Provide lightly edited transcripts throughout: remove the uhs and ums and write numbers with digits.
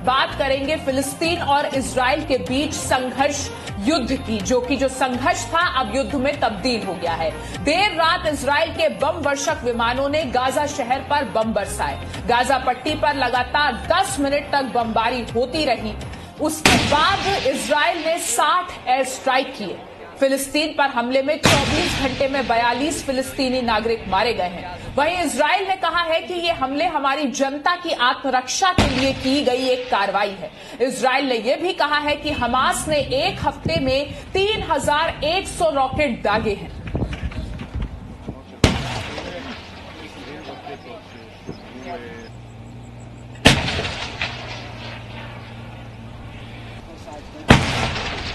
बात करेंगे फिलिस्तीन और इजराइल के बीच संघर्ष युद्ध की, जो संघर्ष था अब युद्ध में तब्दील हो गया है। देर रात इजराइल के बम वर्षक विमानों ने गाजा शहर पर बम बरसाए। गाजा पट्टी पर लगातार 10 मिनट तक बमबारी होती रही। उसके बाद इजराइल ने 60 एयर स्ट्राइक किए। फिलिस्तीन पर हमले में 24 घंटे में 42 फिलिस्तीनी नागरिक मारे गए हैं। वहीं इजराइल ने कहा है कि ये हमले हमारी जनता की आत्मरक्षा के लिए की गई एक कार्रवाई है। इजराइल ने यह भी कहा है कि हमास ने एक हफ्ते में 3100 रॉकेट दागे हैं।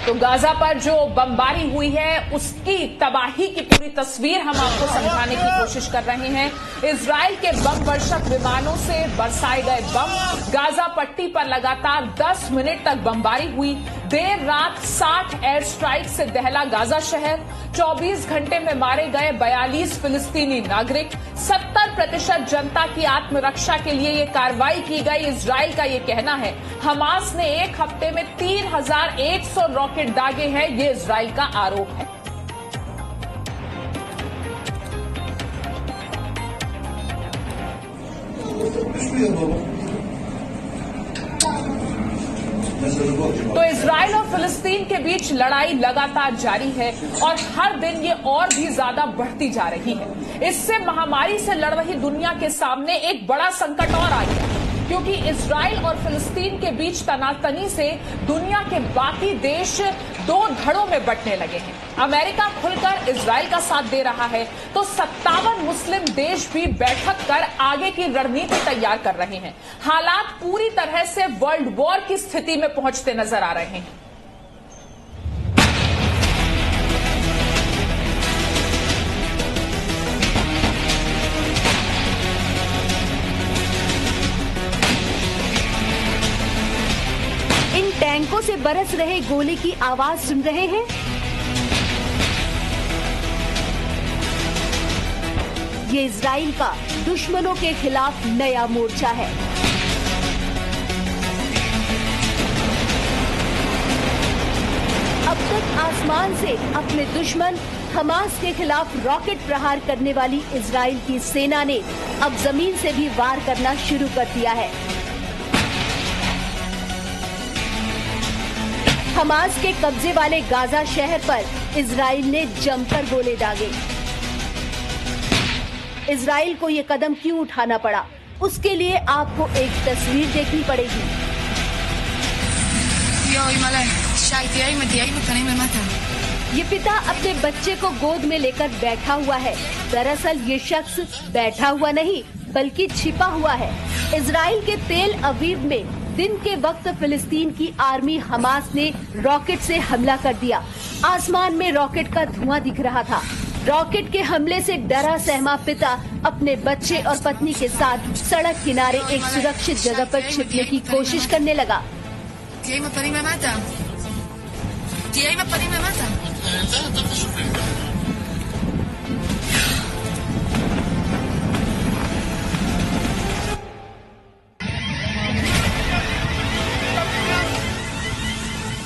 तो गाजा पर जो बमबारी हुई है उसकी तबाही की पूरी तस्वीर हम आपको समझाने की कोशिश कर रहे हैं। इजराइल के बम वर्षक विमानों से बरसाए गए बम, गाजा पट्टी पर लगातार 10 मिनट तक बमबारी हुई। देर रात 60 एयर स्ट्राइक से दहला गाजा शहर। 24 घंटे में मारे गए 42 फिलिस्तीनी नागरिक। 70% जनता की आत्मरक्षा के लिए ये कार्रवाई की गई। इजराइल का ये कहना है हमास ने एक हफ्ते में 3100 रॉकेट दागे हैं। ये इजराइल का आरोप है। तो इजराइल और फिलिस्तीन के बीच लड़ाई लगातार जारी है और हर दिन ये और भी ज्यादा बढ़ती जा रही है। इससे महामारी से लड़ रही दुनिया के सामने एक बड़ा संकट और आ गया, क्योंकि इजराइल और फिलिस्तीन के बीच तनातनी से दुनिया के बाकी देश दो धड़ों में बंटने लगे हैं। अमेरिका खुलकर इजराइल का साथ दे रहा है तो 57 मुस्लिम देश भी बैठक कर आगे की रणनीति तैयार कर रहे हैं। हालात पूरी तरह से वर्ल्ड वॉर की स्थिति में पहुंचते नजर आ रहे हैं। इन टैंकों से बरस रहे गोले की आवाज सुन रहे हैं। ये इजराइल का दुश्मनों के खिलाफ नया मोर्चा है। अब तक आसमान से अपने दुश्मन हमास के खिलाफ रॉकेट प्रहार करने वाली इजराइल की सेना ने अब जमीन से भी वार करना शुरू कर दिया है। हमास के कब्जे वाले गाजा शहर पर इजराइल ने जमकर गोले दागे। इजराइल को ये कदम क्यों उठाना पड़ा, उसके लिए आपको एक तस्वीर देखनी पड़ेगी। ये पिता अपने बच्चे को गोद में लेकर बैठा हुआ है। दरअसल ये शख्स बैठा हुआ नहीं बल्कि छिपा हुआ है। इजराइल के तेल अवीव में दिन के वक्त फिलिस्तीन की आर्मी हमास ने रॉकेट से हमला कर दिया। आसमान में रॉकेट का धुआं दिख रहा था। रॉकेट के हमले से डरा सहमा पिता अपने बच्चे और पत्नी के साथ सड़क किनारे एक सुरक्षित जगह पर छिपने की कोशिश करने लगा।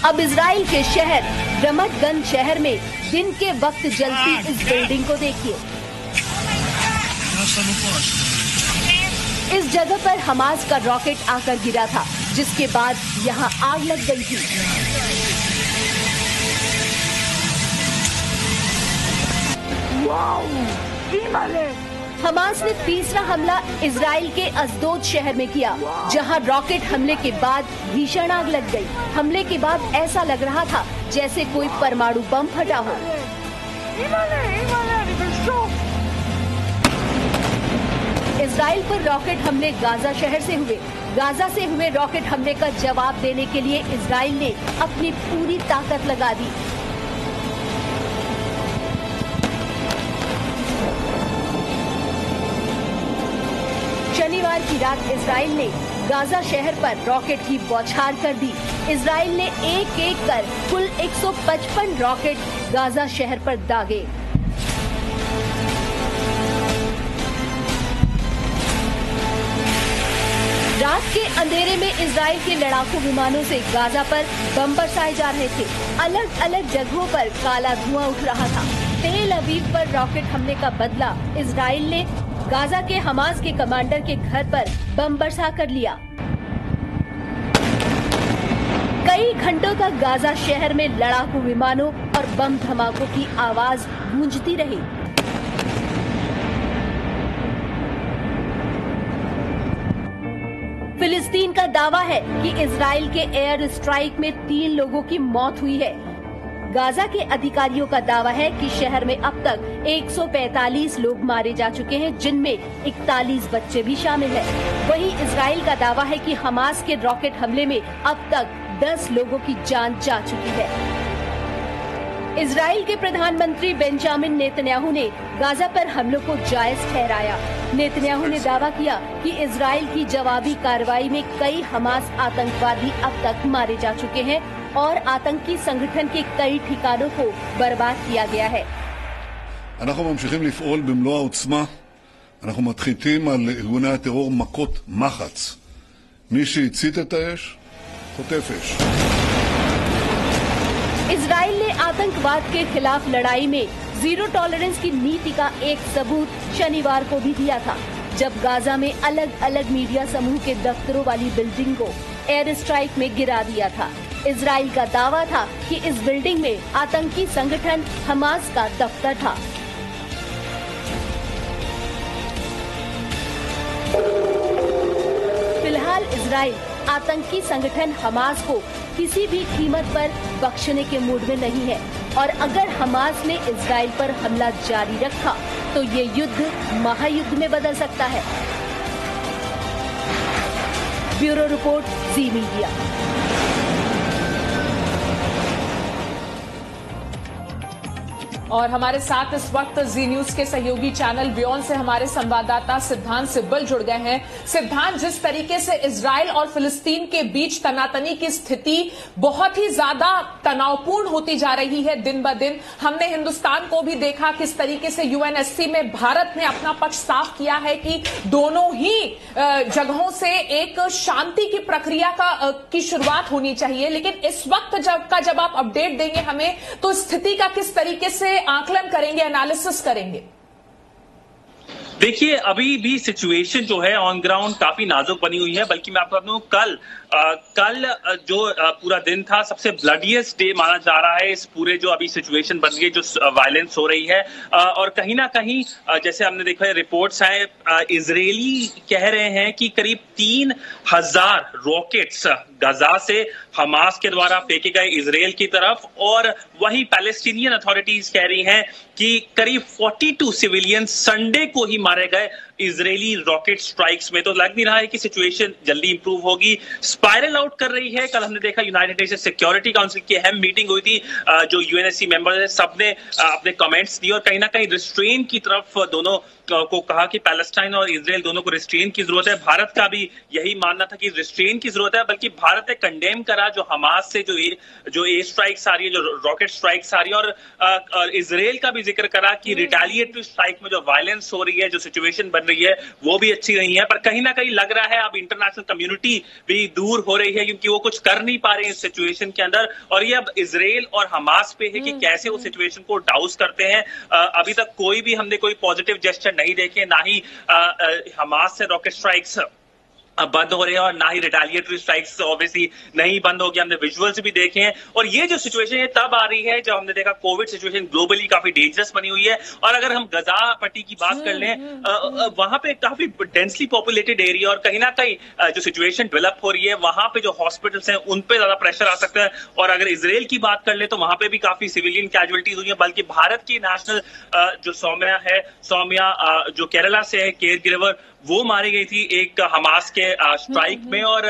अब इजराइल के शहर रमतगंज शहर में दिन के वक्त जलती इस बिल्डिंग को देखिए। इस जगह पर हमास का रॉकेट आकर गिरा था, जिसके बाद यहाँ आग लग गई थी। हमास ने तीसरा हमला इजराइल के अशदोद शहर में किया, जहां रॉकेट हमले के बाद भीषण आग लग गई। हमले के बाद ऐसा लग रहा था जैसे कोई परमाणु बम फटा हो। इजराइल पर रॉकेट हमले गाजा शहर से हुए। गाजा से हुए रॉकेट हमले का जवाब देने के लिए इजराइल ने अपनी पूरी ताकत लगा दी। शनिवार की रात इजराइल ने गाजा शहर पर रॉकेट की बौछार कर दी। इजराइल ने एक एक कर कुल 155 रॉकेट गाजा शहर पर दागे। रात के अंधेरे में इजराइल के लड़ाकू विमानों से गाजा पर बम बरसाए जा रहे थे। अलग अलग जगहों पर काला धुआं उठ रहा था। तेल अवीव पर रॉकेट हमले का बदला इजराइल ने गाजा के हमास के कमांडर के घर पर बम बरसा कर लिया। कई घंटों तक गाजा शहर में लड़ाकू विमानों और बम धमाकों की आवाज गूंजती रही। फिलिस्तीन का दावा है कि इजराइल के एयर स्ट्राइक में 3 लोगों की मौत हुई है। गाजा के अधिकारियों का दावा है कि शहर में अब तक 145 लोग मारे जा चुके हैं, जिनमें 41 बच्चे भी शामिल हैं। वहीं इजराइल का दावा है कि हमास के रॉकेट हमले में अब तक 10 लोगों की जान जा चुकी है। इजराइल के प्रधानमंत्री बेंजामिन नेतन्याहू ने गाजा पर हमलों को जायज ठहराया। नेतन्याहू ने दावा किया कि इजराइल की जवाबी कार्रवाई में कई हमास आतंकवादी अब तक मारे जा चुके हैं और आतंकी संगठन के कई ठिकानों को बर्बाद किया गया है। אנחנו ממשיכים לפעול במלוא העוצמה. אנחנו מתחילים על ארגוני הטרור מכות מחץ. מי שהצית את האש, חוטף אש. इजराइल ने आतंकवाद के खिलाफ लड़ाई में जीरो टॉलरेंस की नीति का एक सबूत शनिवार को भी दिया था, जब गाजा में अलग अलग मीडिया समूह के दफ्तरों वाली बिल्डिंग को एयर स्ट्राइक में गिरा दिया था। इजराइल का दावा था कि इस बिल्डिंग में आतंकी संगठन हमास का दफ्तर था। फिलहाल इजराइल आतंकी संगठन हमास को किसी भी कीमत पर बख्शने के मूड में नहीं है और अगर हमास ने इजराइल पर हमला जारी रखा तो ये युद्ध महायुद्ध में बदल सकता है। ब्यूरो रिपोर्ट, जी मीडिया। और हमारे साथ इस वक्त जी न्यूज के सहयोगी चैनल व्योन से हमारे संवाददाता सिद्धांत सिब्बल जुड़ गए हैं। सिद्धांत, जिस तरीके से इजराइल और फिलिस्तीन के बीच तनातनी की स्थिति बहुत ही ज्यादा तनावपूर्ण होती जा रही है दिन ब दिन, हमने हिंदुस्तान को भी देखा किस तरीके से यूएनएससी में भारत ने अपना पक्ष साफ किया है कि दोनों ही जगहों से एक शांति की प्रक्रिया की शुरुआत होनी चाहिए, लेकिन इस वक्त जब आप अपडेट देंगे हमें तो स्थिति का किस तरीके से आकलन करेंगे, एनालिसिस करेंगे? देखिए, अभी भी सिचुएशन जो है ऑन ग्राउंड काफी नाजुक बनी हुई है। बल्कि मैं आपको बता दूं, कल जो पूरा दिन था सबसे ब्लडीएस्ट डे माना जा रहा है। इस पूरे जो अभी सिचुएशन बन गई, जो वायलेंस हो रही है, और कहीं ना कहीं जैसे हमने देखा है रिपोर्ट्स आए, इजरायली कह रहे हैं कि करीब 3000 रॉकेट्स गाजा से हमास के द्वारा फेंके गए इजराइल की तरफ, और वही पैलेस्टीनियन अथॉरिटीज कह रही हैं कि करीब 42 सिविलियन संडे को ही मारे गए इजरायली रॉकेट स्ट्राइक्स में। तो लग नहीं रहा है कि सिचुएशन जल्दी इंप्रूव होगी, स्पाइरल आउट कर रही है। कल हमने देखा यूनाइटेड नेशन सिक्योरिटी काउंसिल की अहम मीटिंग हुई थी, जो यूएनएससी मेंबर्स हैं सबने अपने कमेंट्स दिए और कहीं ना कहीं रिस्ट्रेन की तरफ दोनों को कहा कि पैलेस्टाइन और इजराइल दोनों को रिस्ट्रेन की जरूरत है। भारत का भी यही मानना था कि रिस्ट्रेन की जरूरत है, बल्कि भारत ने कंडेम करा जो हमास से जो एयर स्ट्राइक्स आ रही है, जो रॉकेट स्ट्राइक्स आ रही है, और इजराइल का भी जिक्र करा कि रिटेलिएटरी स्ट्राइक में जो वायलेंस हो रही है, जो सिचुएशन बन रही है, वो भी अच्छी नहीं है। पर कहीं ना कहीं लग रहा है अब इंटरनेशनल कम्युनिटी भी दूर हो रही है, क्योंकि वो कुछ कर नहीं पा रहे इस सिचुएशन के अंदर, और ये अब इजराइल और हमास पे है कि कैसे वो सिचुएशन को डाउस करते हैं। अभी तक कोई भी हमने कोई पॉजिटिव जेस्चर नहीं देखे, ना ही हमास से रॉकेट स्ट्राइक्स बंद हो रहे हैं और ना ही रिटेलिएटरी स्ट्राइक्स ऑब्वियसली नहीं बंद हो गया। हमने विजुअल्स भी देखे हैं, और ये जो सिचुएशन है तब आ रही है जब हमने देखा कोविड सिचुएशन ग्लोबली काफी डेंजरस बनी हुई है। और अगर हम गजा पट्टी की बात कर लें, वहां पे काफी डेंसली पॉपुलेटेड एरिया, और कहीं ना कहीं जो सिचुएशन डेवलप हो रही है वहां पे जो हॉस्पिटल्स हैं उन पे ज्यादा प्रेशर आ सकता है। और अगर इजराइल की बात कर ले तो वहां पे भी काफी सिविलियन कैजुअलिटीज हुई है। बल्कि भारत की नेशनल जो सौम्या जो केरला से है, केयर गिवर, वो मारी गई थी एक हमास के स्ट्राइक में। और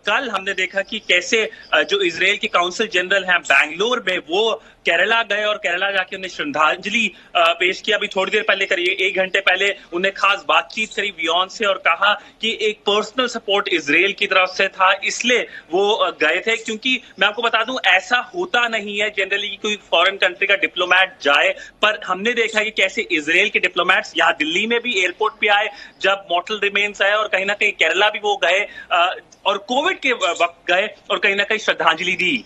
कल हमने देखा कि कैसे जो इजराइल के काउंसिल जनरल हैं बैंगलोर में, वो केरला गए और केरला जाके उन्हें श्रद्धांजलि पेश किया। अभी थोड़ी देर पहले करिए 1 घंटे पहले उन्हें खास बातचीत करी बियॉन्ड से और कहा कि एक पर्सनल सपोर्ट इजराइल की तरफ से था, इसलिए वो गए थे। क्योंकि मैं आपको बता दूं ऐसा होता नहीं है जनरली कि कोई फॉरेन कंट्री का डिप्लोमेट जाए, पर हमने देखा कि कैसे इजराइल के डिप्लोमेट्स यहाँ दिल्ली में भी एयरपोर्ट पे आए जब मॉर्टल रिमेन्स आए, और कहीं ना कहीं केरला भी वो गए और कोविड के वक्त गए और कहीं ना कहीं श्रद्धांजलि दी।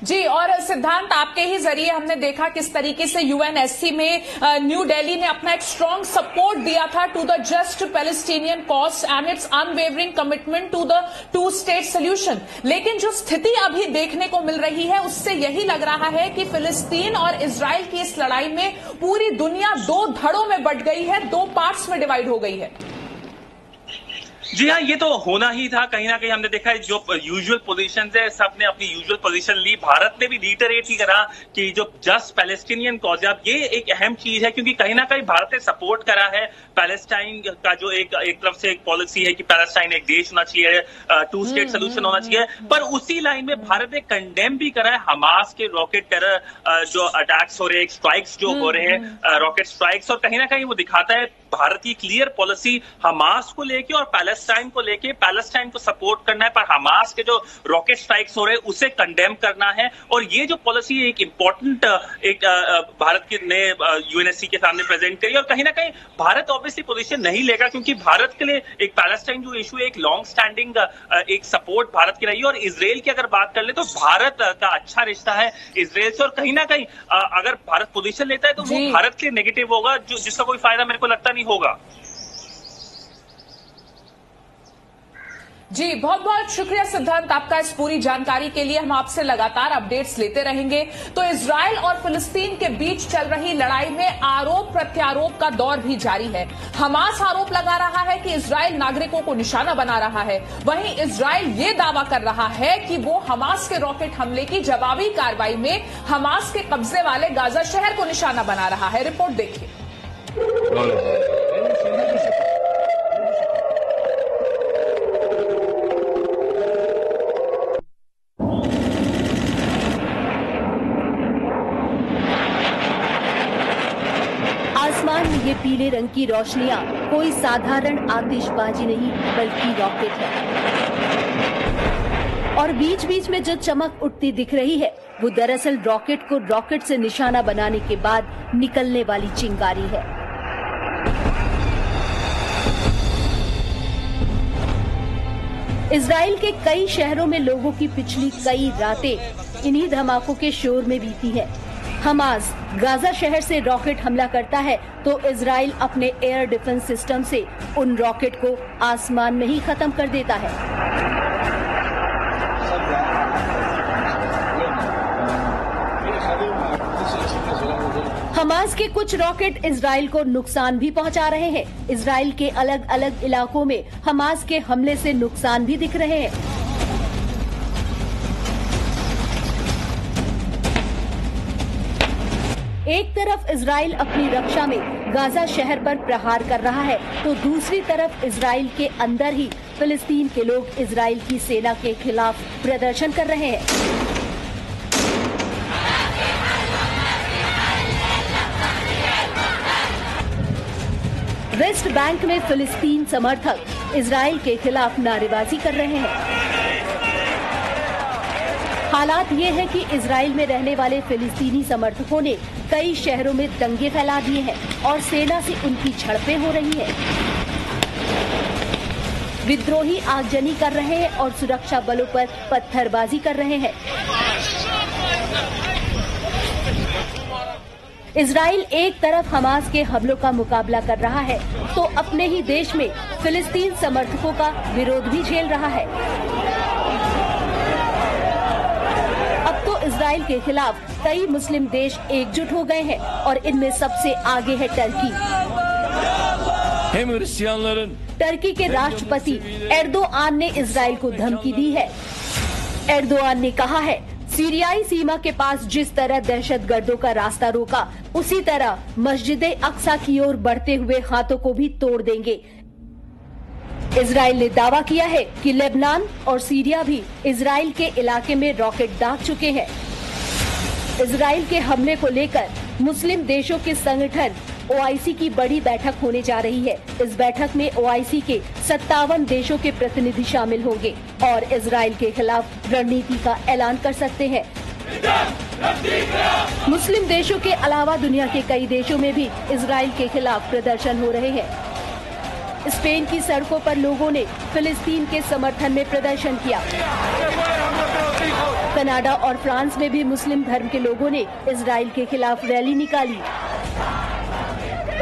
जी, और सिद्धांत आपके ही जरिए हमने देखा किस तरीके से यूएनएससी में न्यू दिल्ली ने अपना एक स्ट्रॉन्ग सपोर्ट दिया था to the just Palestinian cause and its unwavering commitment to the 2 state solution. लेकिन जो स्थिति अभी देखने को मिल रही है उससे यही लग रहा है कि फिलिस्तीन और इजराइल की इस लड़ाई में पूरी दुनिया 2 धड़ों में बंट गई है, 2 पार्ट्स में डिवाइड हो गई है। जी हाँ, ये तो होना ही था। कहीं ना कहीं हमने देखा है जो यूजुअल पोजीशंस है सबने अपनी यूजुअल पोजीशन ली। भारत ने भी रिटरेट ही करा कि जो जस्ट पैलेस्टीनियन कॉज है, अब ये एक अहम चीज है क्योंकि कहीं ना कहीं भारत ने सपोर्ट करा है पैलेस्टाइन का जो एक तरफ से एक पॉलिसी है कि पैलेस्टाइन एक देश होना चाहिए, 2 स्टेट सोल्यूशन होना चाहिए, पर उसी लाइन में भारत ने कंडेम भी करा है हमास के रॉकेट टेरर जो अटैक्स हो रहे हैं, स्ट्राइक्स जो हो रहे हैं, रॉकेट स्ट्राइक्स, और कहीं ना कहीं वो दिखाता है भारत की क्लियर पॉलिसी हमास को लेके और पैलेस्टाइन को लेके। पैलेस्टाइन को सपोर्ट करना है पर हमास के जो रॉकेट स्ट्राइक्स हो रहे हैं उसे कंडेम करना है, और ये जो पॉलिसी एक इंपॉर्टेंट एक भारत के ने यूएनएससी के सामने प्रेजेंट करी। और कहीं ना कहीं भारत ऑब्वियसली पोजीशन नहीं लेगा क्योंकि भारत के लिए एक पैलेस्टाइन जो इशू है एक लॉन्ग स्टैंडिंग एक सपोर्ट भारत की रही है। और इजराइल की अगर बात कर ले तो भारत का अच्छा रिश्ता है इजराइल से, और कहीं ना कहीं अगर भारत पोजीशन लेता है तो वो भारत के लिए नेगेटिव होगा, जिसका कोई फायदा मेरे को लगता नहीं होगा। जी, बहुत बहुत शुक्रिया सिद्धांत आपका इस पूरी जानकारी के लिए। हम आपसे लगातार अपडेट्स लेते रहेंगे। तो इजराइल और फिलिस्तीन के बीच चल रही लड़ाई में आरोप प्रत्यारोप का दौर भी जारी है। हमास आरोप लगा रहा है कि इजराइल नागरिकों को निशाना बना रहा है, वहीं इजराइल ये दावा कर रहा है कि वो हमास के रॉकेट हमले की जवाबी कार्रवाई में हमास के कब्जे वाले गाजा शहर को निशाना बना रहा है। रिपोर्ट देखिए। आसमान में ये पीले रंग की रोशनियां कोई साधारण आतिशबाजी नहीं बल्कि रॉकेट है, और बीच बीच में जो चमक उठती दिख रही है वो दरअसल रॉकेट को रॉकेट से निशाना बनाने के बाद निकलने वाली चिंगारी है। इजराइल के कई शहरों में लोगों की पिछली कई रातें इन्हीं धमाकों के शोर में बीती है। हमास गाजा शहर से रॉकेट हमला करता है तो इजराइल अपने एयर डिफेंस सिस्टम से उन रॉकेट को आसमान में ही खत्म कर देता है। हमास के कुछ रॉकेट इजराइल को नुकसान भी पहुंचा रहे हैं। इजराइल के अलग अलग इलाकों में हमास के हमले से नुकसान भी दिख रहे हैं। एक तरफ इजराइल अपनी रक्षा में गाजा शहर पर प्रहार कर रहा है तो दूसरी तरफ इजराइल के अंदर ही फिलिस्तीन के लोग इजराइल की सेना के खिलाफ प्रदर्शन कर रहे हैं। वेस्ट बैंक में फिलिस्तीन समर्थक इजराइल के खिलाफ नारेबाजी कर रहे हैं। हालात ये है कि इजराइल में रहने वाले फिलिस्तीनी समर्थकों ने कई शहरों में दंगे फैला दिए हैं और सेना से उनकी झड़पें हो रही हैं। विद्रोही आगजनी कर रहे हैं और सुरक्षा बलों पर पत्थरबाजी कर रहे हैं। इजराइल एक तरफ हमास के हमलों का मुकाबला कर रहा है तो अपने ही देश में फिलिस्तीन समर्थकों का विरोध भी झेल रहा है। अब तो इजराइल के खिलाफ कई मुस्लिम देश एकजुट हो गए हैं और इनमें सबसे आगे है टर्की। टर्की के राष्ट्रपति एर्दोआन ने इजराइल को धमकी दी है। एर्दोआन ने कहा है, सीरियाई सीमा के पास जिस तरह दहशतगर्दों का रास्ता रोका उसी तरह मस्जिद अक्सा की ओर बढ़ते हुए हाथों को भी तोड़ देंगे। इजराइल ने दावा किया है कि लेबनान और सीरिया भी इजराइल के इलाके में रॉकेट दाग चुके हैं। इजराइल के हमले को लेकर मुस्लिम देशों के संगठन OIC की बड़ी बैठक होने जा रही है। इस बैठक में OIC के 57 देशों के प्रतिनिधि शामिल होंगे और इजराइल के खिलाफ रणनीति का ऐलान कर सकते हैं। मुस्लिम देशों के अलावा दुनिया के कई देशों में भी इजराइल के खिलाफ प्रदर्शन हो रहे हैं। स्पेन की सड़कों पर लोगों ने फिलिस्तीन के समर्थन में प्रदर्शन किया। कनाडा और फ्रांस में भी मुस्लिम धर्म के लोगों ने इजराइल के खिलाफ रैली निकाली।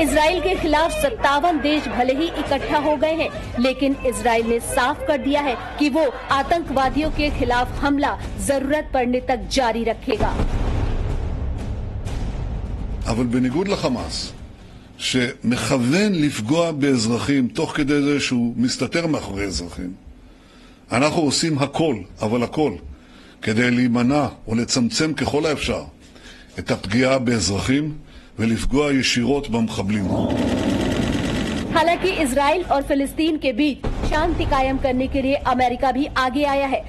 इजराइल के खिलाफ 57 देश भले ही इकट्ठा हो गए हैं, लेकिन इजराइल ने साफ कर दिया है कि वो आतंकवादियों के खिलाफ हमला जरूरत पड़ने तक जारी रखेगा। אבל בניגוד לחמאס, שמכוון לפגוע באזרחים תוך כדי זה שהוא מסתתר מאחורי אזרחים, אנחנו עושים הכל, אבל הכל, כדי להימנע או לצמצם ככל האפשר את הפגיעה באזרחים ולפגוע ישירות במחבלים. हालांकि इजराइल और फिलिस्तीन के बीच शांति कायम करने के लिए अमेरिका भी आगे आया है।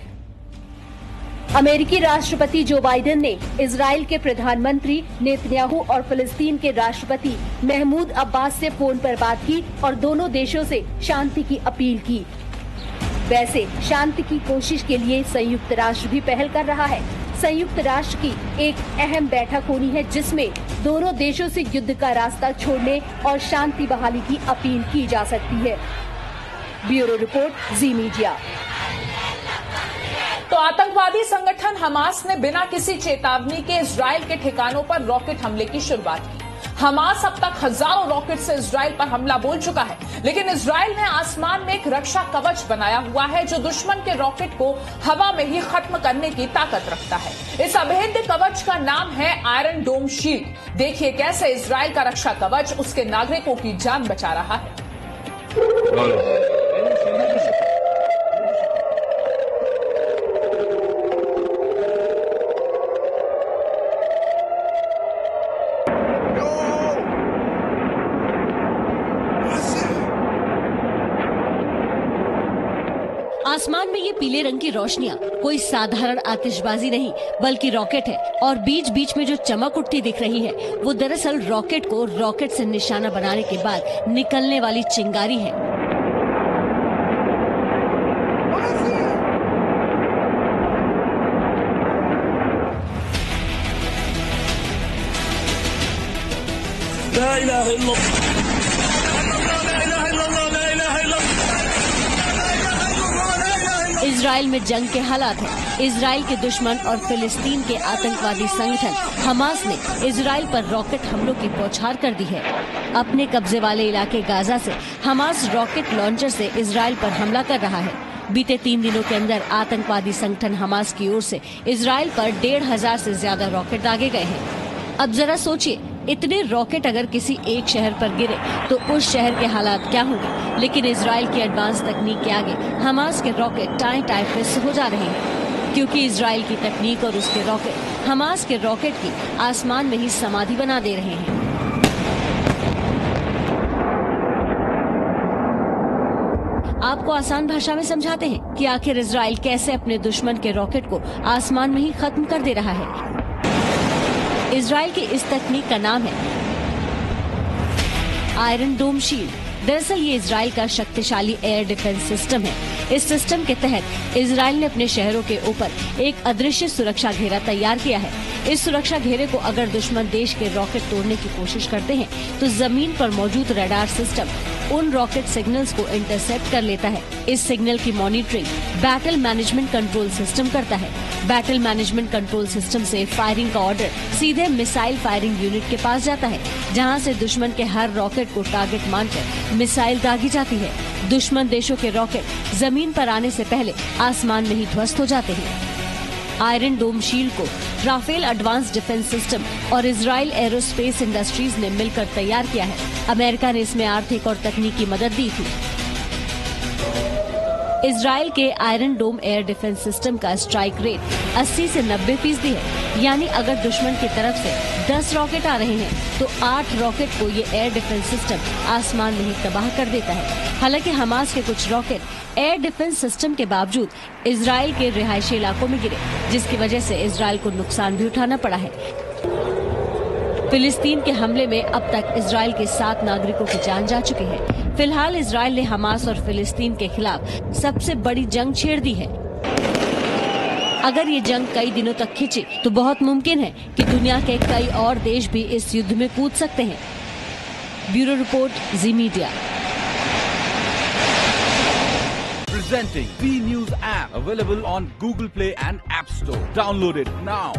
अमेरिकी राष्ट्रपति जो बाइडेन ने इजराइल के प्रधानमंत्री नेतन्याहू और फिलिस्तीन के राष्ट्रपति महमूद अब्बास से फोन पर बात की और दोनों देशों से शांति की अपील की। वैसे शांति की कोशिश के लिए संयुक्त राष्ट्र भी पहल कर रहा है। संयुक्त राष्ट्र की एक अहम बैठक होनी है जिसमें दोनों देशों से युद्ध का रास्ता छोड़ने और शांति बहाली की अपील की जा सकती है। ब्यूरो रिपोर्ट, जी मीडिया। तो आतंकवादी संगठन हमास ने बिना किसी चेतावनी के इजराइल के ठिकानों पर रॉकेट हमले की शुरुआत की। हमास अब तक हजारों रॉकेट से इजराइल पर हमला बोल चुका है, लेकिन इजराइल ने आसमान में एक रक्षा कवच बनाया हुआ है जो दुश्मन के रॉकेट को हवा में ही खत्म करने की ताकत रखता है। इस अभेद्य कवच का नाम है आयरन डोम शील्ड। देखिए कैसे इजराइल का रक्षा कवच उसके नागरिकों की जान बचा रहा है। आसमान में ये पीले रंग की रोशनियाँ कोई साधारण आतिशबाजी नहीं बल्कि रॉकेट है और बीच बीच में जो चमक उठती दिख रही है वो दरअसल रॉकेट को रॉकेट से निशाना बनाने के बाद निकलने वाली चिंगारी है। इजराइल में जंग के हालात हैं। इजराइल के दुश्मन और फिलिस्तीन के आतंकवादी संगठन हमास ने इजराइल पर रॉकेट हमलों की बौछार कर दी है। अपने कब्जे वाले इलाके गाजा से हमास रॉकेट लॉन्चर से इजराइल पर हमला कर रहा है। बीते 3 दिनों के अंदर आतंकवादी संगठन हमास की ओर से इजराइल पर 1,500 से ज्यादा रॉकेट दागे गए हैं। अब जरा सोचिए, इतने रॉकेट अगर किसी एक शहर पर गिरे तो उस शहर के हालात क्या होंगे। लेकिन इजराइल की एडवांस तकनीक के आगे हमास के रॉकेट टाई टाई फिस हो जा रहे हैं, क्योंकि इजराइल की तकनीक और उसके रॉकेट हमास के रॉकेट की आसमान में ही समाधि बना दे रहे हैं। आपको आसान भाषा में समझाते हैं कि आखिर इजराइल कैसे अपने दुश्मन के रॉकेट को आसमान में ही खत्म कर दे रहा है। इजराइल की इस तकनीक का नाम है आयरन डोम शील्ड। दरअसल ये इजराइल का शक्तिशाली एयर डिफेंस सिस्टम है। इस सिस्टम के तहत इजराइल ने अपने शहरों के ऊपर एक अदृश्य सुरक्षा घेरा तैयार किया है। इस सुरक्षा घेरे को अगर दुश्मन देश के रॉकेट तोड़ने की कोशिश करते हैं तो जमीन पर मौजूद रडार सिस्टम उन रॉकेट सिग्नल्स को इंटरसेप्ट कर लेता है। इस सिग्नल की monitoring battle management control system करता है। बैटल मैनेजमेंट कंट्रोल सिस्टम से फायरिंग का ऑर्डर सीधे मिसाइल फायरिंग यूनिट के पास जाता है, जहां से दुश्मन के हर रॉकेट को टारगेट मानकर मिसाइल दागी जाती है। दुश्मन देशों के रॉकेट जमीन पर आने से पहले आसमान में ही ध्वस्त हो जाते हैं। आयरन डोम शील्ड को राफेल एडवांस डिफेंस सिस्टम और इजराइल एरोस्पेस इंडस्ट्रीज ने मिलकर तैयार किया है। अमेरिका ने इसमें आर्थिक और तकनीकी मदद दी थी। इजराइल के आयरन डोम एयर डिफेंस सिस्टम का स्ट्राइक रेट 80 से 90% है, यानी अगर दुश्मन की तरफ से 10 रॉकेट आ रहे हैं तो 8 रॉकेट को ये एयर डिफेंस सिस्टम आसमान में ही तबाह कर देता है। हालांकि हमास के कुछ रॉकेट एयर डिफेंस सिस्टम के बावजूद इजराइल के रिहायशी इलाकों में गिरे, जिसकी वजह से इजराइल को नुकसान भी उठाना पड़ा है। फिलिस्तीन के हमले में अब तक इजराइल के 7 नागरिकों की जान जा चुकी है। फिलहाल इजराइल ने हमास और फिलिस्तीन के खिलाफ सबसे बड़ी जंग छेड़ दी है। अगर ये जंग कई दिनों तक खिंचे तो बहुत मुमकिन है कि दुनिया के कई और देश भी इस युद्ध में कूद सकते हैं। Bureau report, ji media. Presenting B News app, available on Google Play and App Store. Download it now.